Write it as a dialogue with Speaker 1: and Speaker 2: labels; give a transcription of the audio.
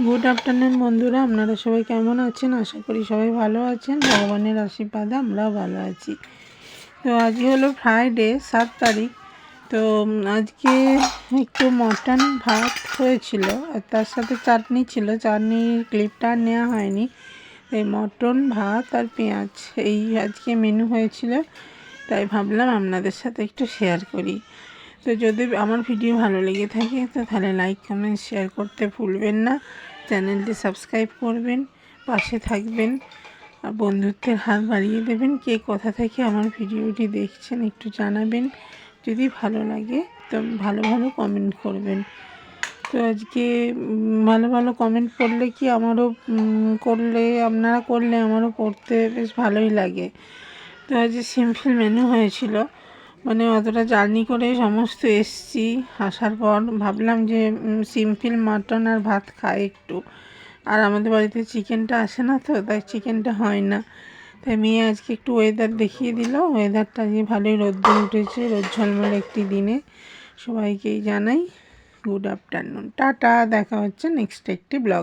Speaker 1: Good afternoon বন্ধুরা, আপনারা সবাই কেমন আছেন? আশা করি সবাই ভালো আছেন। ভগবানের আশীর্বাদে আমরাও ভালো আছি। তো আজকে হলো ফ্রাইডে, 7 তারিখ। তো আজকে একটু মটন ভাত হয়েছিল আর তার সাথে চাটনি ছিল। চাটনির ক্লিপটা আর নেওয়া হয়নি। এই মটন ভাত আর পেঁয়াজ এই আজকে মেনু হয়েছিল, তাই ভাবলাম আপনাদের সাথে একটু শেয়ার করি। তো যদি আমার ভিডিও ভালো লেগে থাকে তো তাহলে লাইক কমেন্ট শেয়ার করতে ভুলবেন না। চ্যানেলটি সাবস্ক্রাইব করবেন, পাশে থাকবেন আর বন্ধুত্বের হাত বাড়িয়ে দেবেন। কে কোথা থেকে আমার ভিডিওটি দেখছেন একটু জানাবেন। যদি ভালো লাগে তো ভালো ভালো কমেন্ট করবেন। তো আজকে ভালো ভালো কমেন্ট করলে কি আমারও আপনারা করলে আমারও পড়তে বেশ ভালোই লাগে। তো আজকে সিম্পল মেনু হয়েছিল, মানে অতটা জার্নি করে সমস্ত এসছি। আসার পর ভাবলাম যে সিম্পল মাটন আর ভাত খাই একটু। আর আমাদের বাড়িতে চিকেনটা আসে না, তো তাই চিকেনটা হয় না। তাই মেয়ে আজকে একটু ওয়েদার দেখিয়ে দিল। ওয়েদারটা আজকে ভালোই রোদ্দুর উঠেছে, রোদ ঝলমল একটি দিনে। সবাইকেই জানাই গুড আফটারনুন, টাটা। দেখা হচ্ছে নেক্সট একটি ব্লগ।